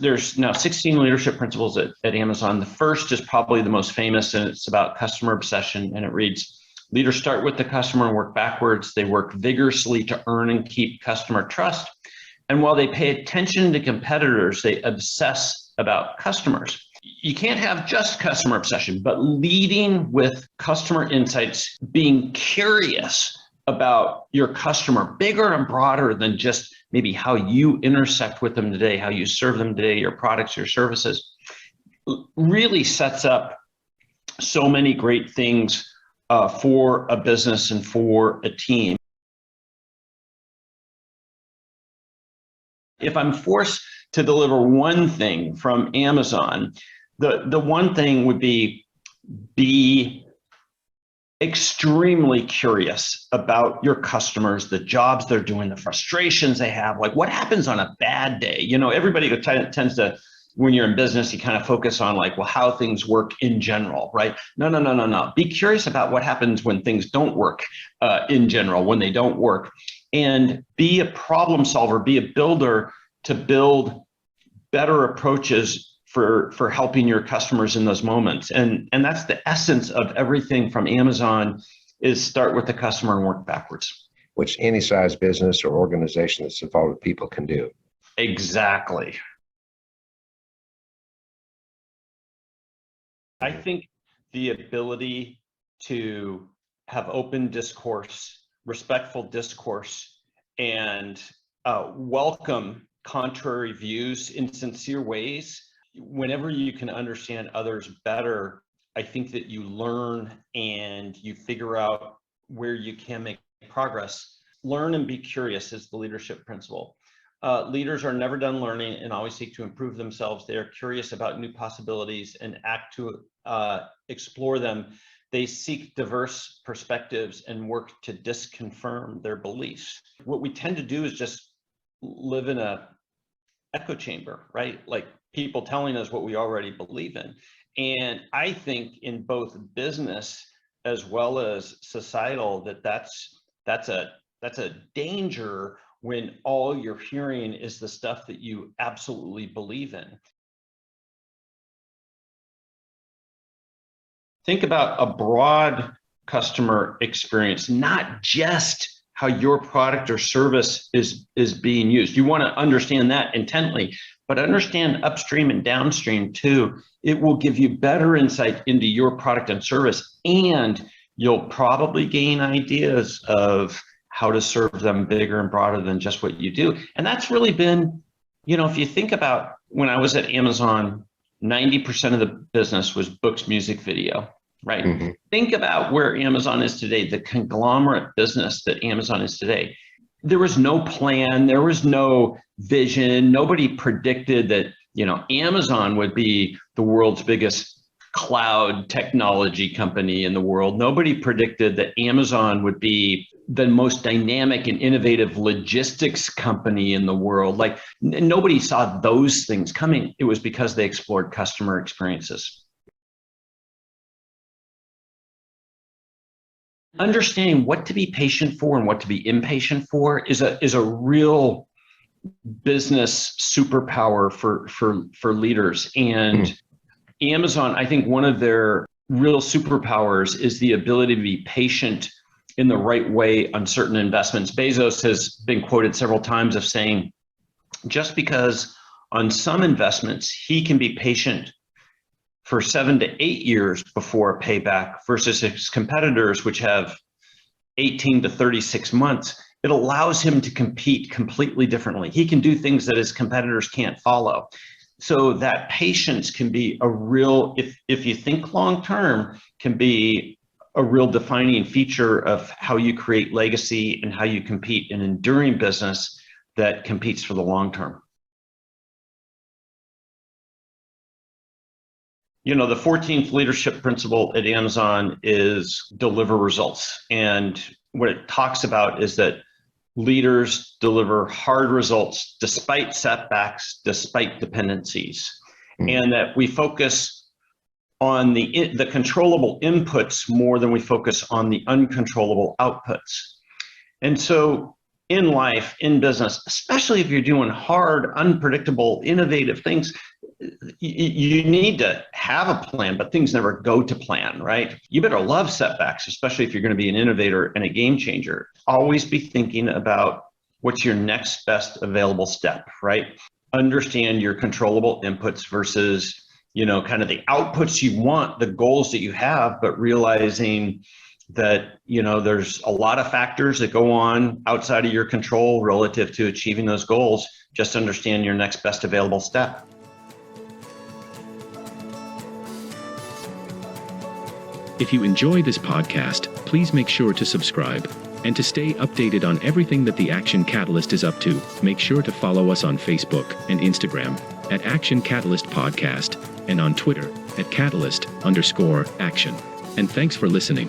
there's now 16 leadership principles at Amazon. The first is probably the most famous, and it's about customer obsession. And it reads, leaders start with the customer and work backwards. They work vigorously to earn and keep customer trust. And while they pay attention to competitors, they obsess about customers. You can't have just customer obsession, but leading with customer insights, being curious about your customer, bigger and broader than just maybe how you intersect with them today, how you serve them today, your products, your services, really sets up so many great things for a business and for a team. If I'm forced to deliver one thing from Amazon, the one thing would be extremely curious about your customers, the jobs they're doing, the frustrations they have, like what happens on a bad day. You know, everybody tends to, when you're in business, you kind of focus on like, well, how things work in general, right? No. Be curious about what happens when things don't work in general, when they don't work, and be a problem solver, be a builder to build better approaches for helping your customers in those moments. And that's the essence of everything from Amazon, is start with the customer and work backwards. Which any size business or organization that's involved with people can do. Exactly. I think the ability to have open discourse, respectful discourse, and welcome contrary views in sincere ways. Whenever you can understand others better, I think that you learn and you figure out where you can make progress. Learn and be curious is the leadership principle. Leaders are never done learning and always seek to improve themselves. They are curious about new possibilities and act to explore them. They seek diverse perspectives and work to disconfirm their beliefs. What we tend to do is just live in a echo chamber, right? Like people telling us what we already believe in. And I think in both business as well as societal, that's a danger when all you're hearing is the stuff that you absolutely believe in. Think about a broad customer experience, not just how your product or service is being used. You want to understand that intently, but understand upstream and downstream too. It will give you better insight into your product and service, and you'll probably gain ideas of how to serve them bigger and broader than just what you do. And that's really been, you know, if you think about when I was at Amazon, 90% of the business was books, music, video, right? Mm-hmm. Think about where Amazon is today, the conglomerate business that Amazon is today. There was no plan, there was no vision. Nobody predicted that, you know, Amazon would be the world's biggest cloud technology company in the world. Nobody predicted that Amazon would be the most dynamic and innovative logistics company in the world. Like nobody saw those things coming. It was because they explored customer experiences. Understanding what to be patient for and what to be impatient for is a real business superpower for leaders. And Amazon, I think one of their real superpowers is the ability to be patient in the right way on certain investments. Bezos has been quoted several times of saying, just because on some investments, he can be patient for 7 to 8 years before payback versus his competitors, which have 18 to 36 months, it allows him to compete completely differently. He can do things that his competitors can't follow. So that patience can be a real, if you think long-term, can be a real defining feature of how you create legacy and how you compete in enduring business that competes for the long term. You know, the 14th leadership principle at Amazon is deliver results. And what it talks about is that leaders deliver hard results despite setbacks, despite dependencies, and that we focus on the controllable inputs more than we focus on the uncontrollable outputs. And so in life, in business, especially if you're doing hard, unpredictable, innovative things, you need to have a plan, but things never go to plan, right? You better love setbacks, especially if you're going to be an innovator and a game changer. Always be thinking about what's your next best available step, right? Understand your controllable inputs versus, kind of the outputs you want, the goals that you have, but realizing that, there's a lot of factors that go on outside of your control relative to achieving those goals. Just understand your next best available step. If you enjoy this podcast, please make sure to subscribe. And to stay updated on everything that the Action Catalyst is up to, make sure to follow us on Facebook and Instagram at Action Catalyst Podcast and on Twitter at Catalyst_Action. And thanks for listening.